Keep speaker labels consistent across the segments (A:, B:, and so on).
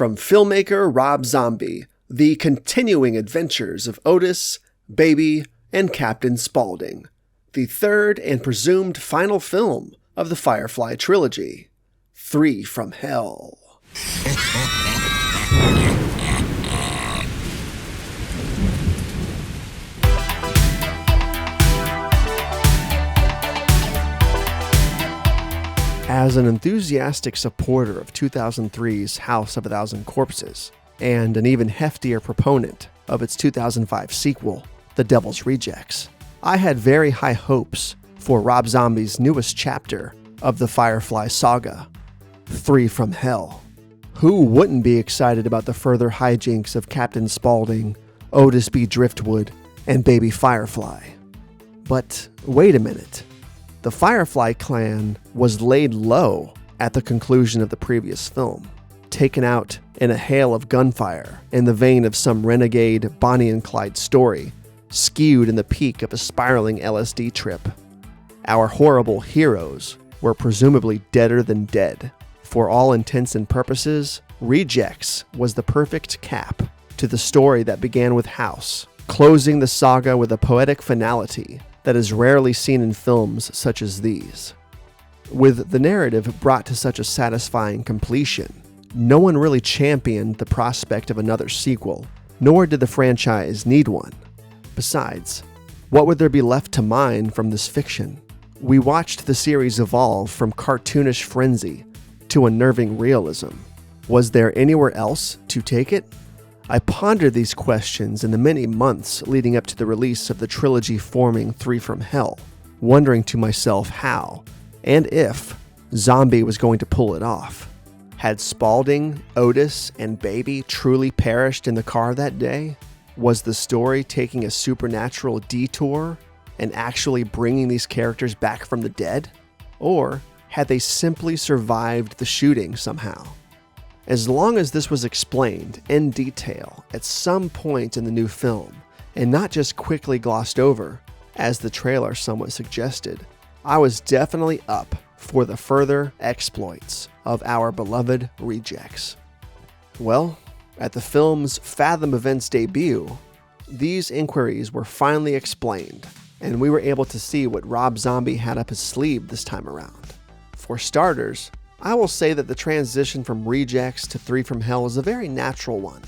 A: From filmmaker Rob Zombie, the continuing adventures of Otis, Baby, and Captain Spaulding, the third and presumed final film of the Firefly Trilogy, 3 from Hell. As an enthusiastic supporter of 2003's House of a Thousand Corpses, and an even heftier proponent of its 2005 sequel, The Devil's Rejects, I had very high hopes for Rob Zombie's newest chapter of the Firefly saga, 3 from Hell. Who wouldn't be excited about the further hijinks of Captain Spaulding, Otis B. Driftwood, and Baby Firefly? But wait a minute. The Firefly Clan was laid low at the conclusion of the previous film, taken out in a hail of gunfire in the vein of some renegade Bonnie and Clyde story, skewed in the peak of a spiraling LSD trip. Our horrible heroes were presumably deader than dead. For all intents and purposes, Rejects was the perfect cap to the story that began with House, closing the saga with a poetic finality that is rarely seen in films such as these. With the narrative brought to such a satisfying completion, no one really championed the prospect of another sequel, nor did the franchise need one. Besides, what would there be left to mine from this fiction? We watched the series evolve from cartoonish frenzy to unnerving realism. Was there anywhere else to take it? I pondered these questions in the many months leading up to the release of the trilogy-forming 3 from Hell, wondering to myself how, and if, Zombie was going to pull it off. Had Spaulding, Otis, and Baby truly perished in the car that day? Was the story taking a supernatural detour and actually bringing these characters back from the dead? Or had they simply survived the shooting somehow? As long as this was explained in detail at some point in the new film, and not just quickly glossed over, as the trailer somewhat suggested, I was definitely up for the further exploits of our beloved Rejects. Well, at the film's Fathom Events debut, these inquiries were finally explained, and we were able to see what Rob Zombie had up his sleeve this time around. For starters, I will say that the transition from Rejects to 3 from Hell is a very natural one,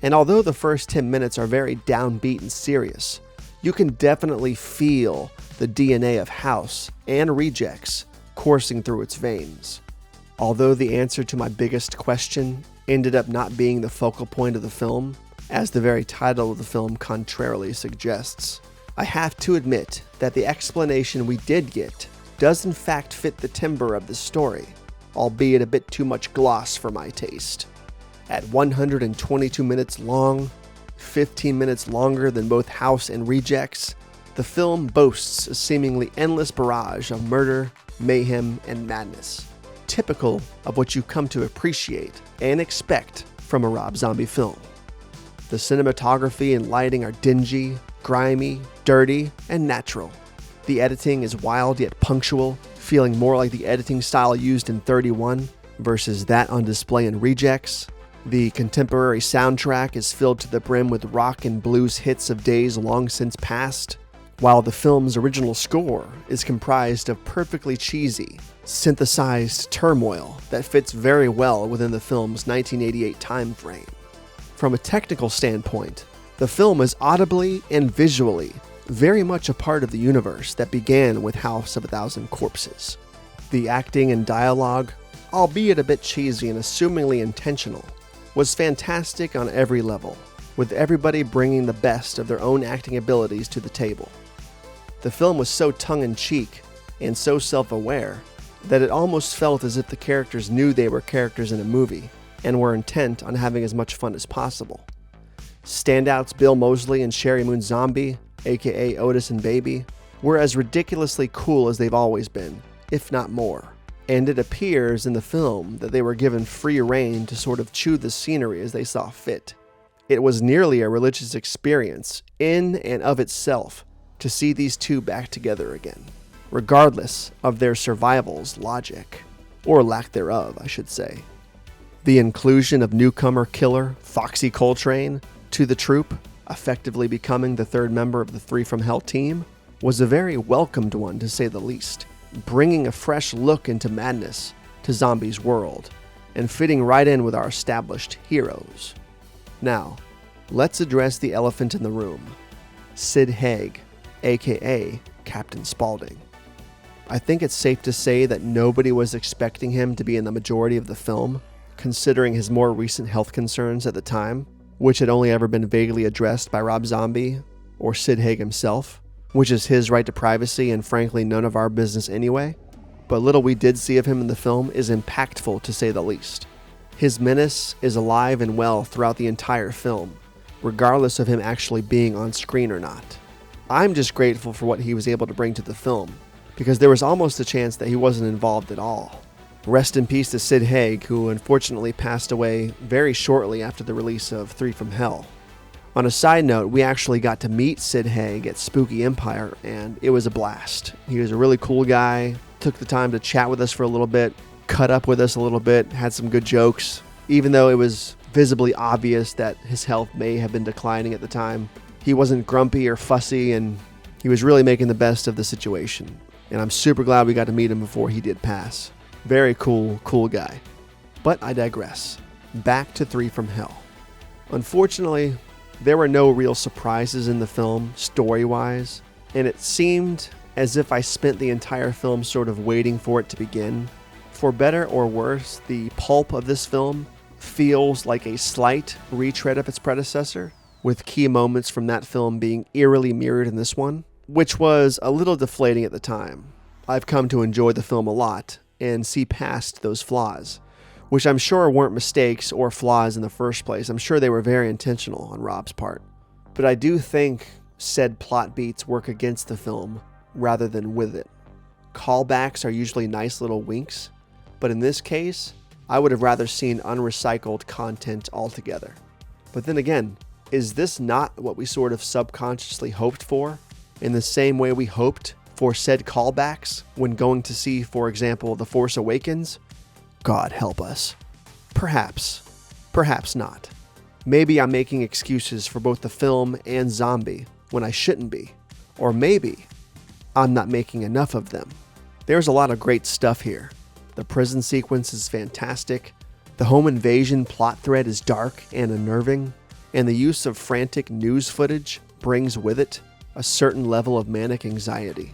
A: and although the first 10 minutes are very downbeat and serious, you can definitely feel the DNA of House and Rejects coursing through its veins. Although the answer to my biggest question ended up not being the focal point of the film, as the very title of the film contrarily suggests, I have to admit that the explanation we did get does in fact fit the timbre of the story, albeit a bit too much gloss for my taste. At 122 minutes long, 15 minutes longer than both House and Rejects, the film boasts a seemingly endless barrage of murder, mayhem, and madness, typical of what you come to appreciate and expect from a Rob Zombie film. The cinematography and lighting are dingy, grimy, dirty, and natural. The editing is wild yet punctual, feeling more like the editing style used in 31 versus that on display in Rejects. The contemporary soundtrack is filled to the brim with rock and blues hits of days long since past, while the film's original score is comprised of perfectly cheesy, synthesized turmoil that fits very well within the film's 1988 time frame. From a technical standpoint, the film is audibly and visually very much a part of the universe that began with House of a Thousand Corpses. The acting and dialogue, albeit a bit cheesy and assumingly intentional, was fantastic on every level, with everybody bringing the best of their own acting abilities to the table. The film was so tongue-in-cheek and so self-aware that it almost felt as if the characters knew they were characters in a movie and were intent on having as much fun as possible. Standouts Bill Moseley and Sherry Moon Zombie, aka Otis and Baby, were as ridiculously cool as they've always been, if not more. And it appears in the film that they were given free rein to sort of chew the scenery as they saw fit. It was nearly a religious experience, in and of itself, to see these two back together again, regardless of their survival's logic, or lack thereof, I should say. The inclusion of newcomer killer Foxy Coltrane to the troupe, effectively becoming the third member of the Three from Hell team, was a very welcomed one to say the least, bringing a fresh look into madness to Zombie's world, and fitting right in with our established heroes. Now, let's address the elephant in the room, Sid Haig, aka Captain Spaulding. I think it's safe to say that nobody was expecting him to be in the majority of the film, considering his more recent health concerns at the time, which had only ever been vaguely addressed by Rob Zombie or Sid Haig himself, which is his right to privacy and frankly none of our business anyway. But little we did see of him in the film is impactful to say the least. His menace is alive and well throughout the entire film, regardless of him actually being on screen or not. I'm just grateful for what he was able to bring to the film, because there was almost a chance that he wasn't involved at all. Rest in peace to Sid Haig, who unfortunately passed away very shortly after the release of Three from Hell. On a side note, we actually got to meet Sid Haig at Spooky Empire, and it was a blast. He was a really cool guy, took the time to chat with us for a little bit, cut up with us a little bit, had some good jokes, even though it was visibly obvious that his health may have been declining at the time. He wasn't grumpy or fussy, and he was really making the best of the situation. And I'm super glad we got to meet him before he did pass. Very cool guy. But I digress. Back to Three from Hell. Unfortunately, there were no real surprises in the film, story-wise, and it seemed as if I spent the entire film sort of waiting for it to begin. For better or worse, the pulp of this film feels like a slight retread of its predecessor, with key moments from that film being eerily mirrored in this one, which was a little deflating at the time. I've come to enjoy the film a lot and see past those flaws, which I'm sure weren't mistakes or flaws in the first place. I'm sure they were very intentional on Rob's part. But I do think said plot beats work against the film rather than with it. Callbacks are usually nice little winks, but in this case, I would have rather seen unrecycled content altogether. But then again, is this not what we sort of subconsciously hoped for, in the same way we hoped for said callbacks when going to see, for example, The Force Awakens? God help us. Perhaps. Perhaps not. Maybe I'm making excuses for both the film and Zombie when I shouldn't be. Or maybe I'm not making enough of them. There's a lot of great stuff here. The prison sequence is fantastic. The home invasion plot thread is dark and unnerving. And the use of frantic news footage brings with it a certain level of manic anxiety.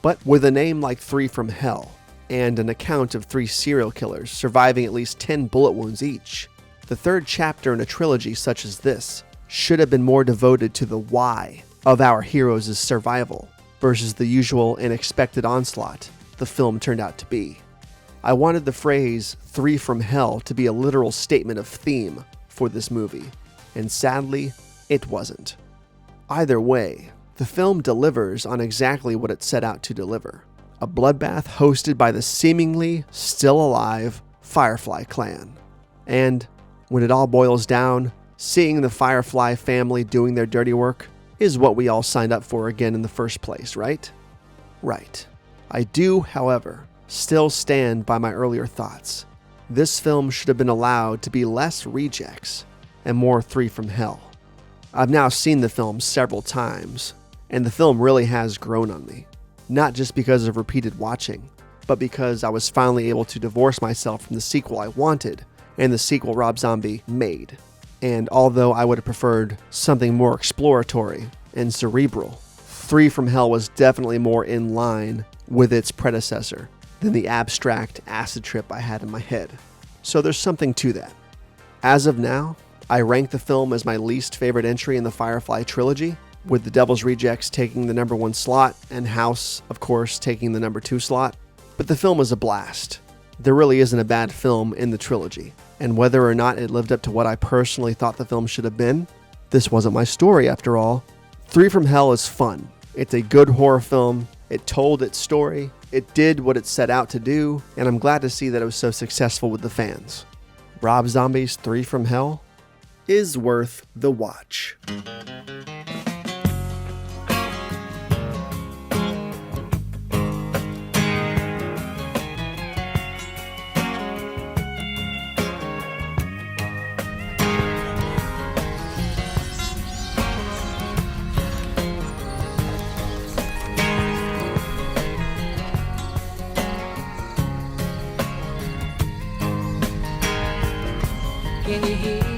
A: But with a name like Three from Hell, and an account of 3 serial killers surviving at least 10 bullet wounds each, the third chapter in a trilogy such as this should have been more devoted to the why of our heroes' survival versus the usual and expected onslaught the film turned out to be. I wanted the phrase Three from Hell to be a literal statement of theme for this movie, and sadly, it wasn't. Either way, the film delivers on exactly what it set out to deliver. A bloodbath hosted by the seemingly still alive Firefly Clan. And when it all boils down, seeing the Firefly family doing their dirty work is what we all signed up for again in the first place, right? Right. I do, however, still stand by my earlier thoughts. This film should have been allowed to be less rejects and more Three from Hell. I've now seen the film several times, and the film really has grown on me. Not just because of repeated watching, but because I was finally able to divorce myself from the sequel I wanted and the sequel Rob Zombie made. And although I would have preferred something more exploratory and cerebral, Three from Hell was definitely more in line with its predecessor than the abstract acid trip I had in my head. So there's something to that. As of now, I rank the film as my least favorite entry in the Firefly Trilogy, with The Devil's Rejects taking the number 1 slot and House, of course, taking the number 2 slot. But the film was a blast. There really isn't a bad film in the trilogy, and whether or not it lived up to what I personally thought the film should have been, this wasn't my story after all. Three from Hell is fun. It's a good horror film. It told its story. It did what it set out to do, and I'm glad to see that it was so successful with the fans. Rob Zombie's Three from Hell is worth the watch.
B: Can you hear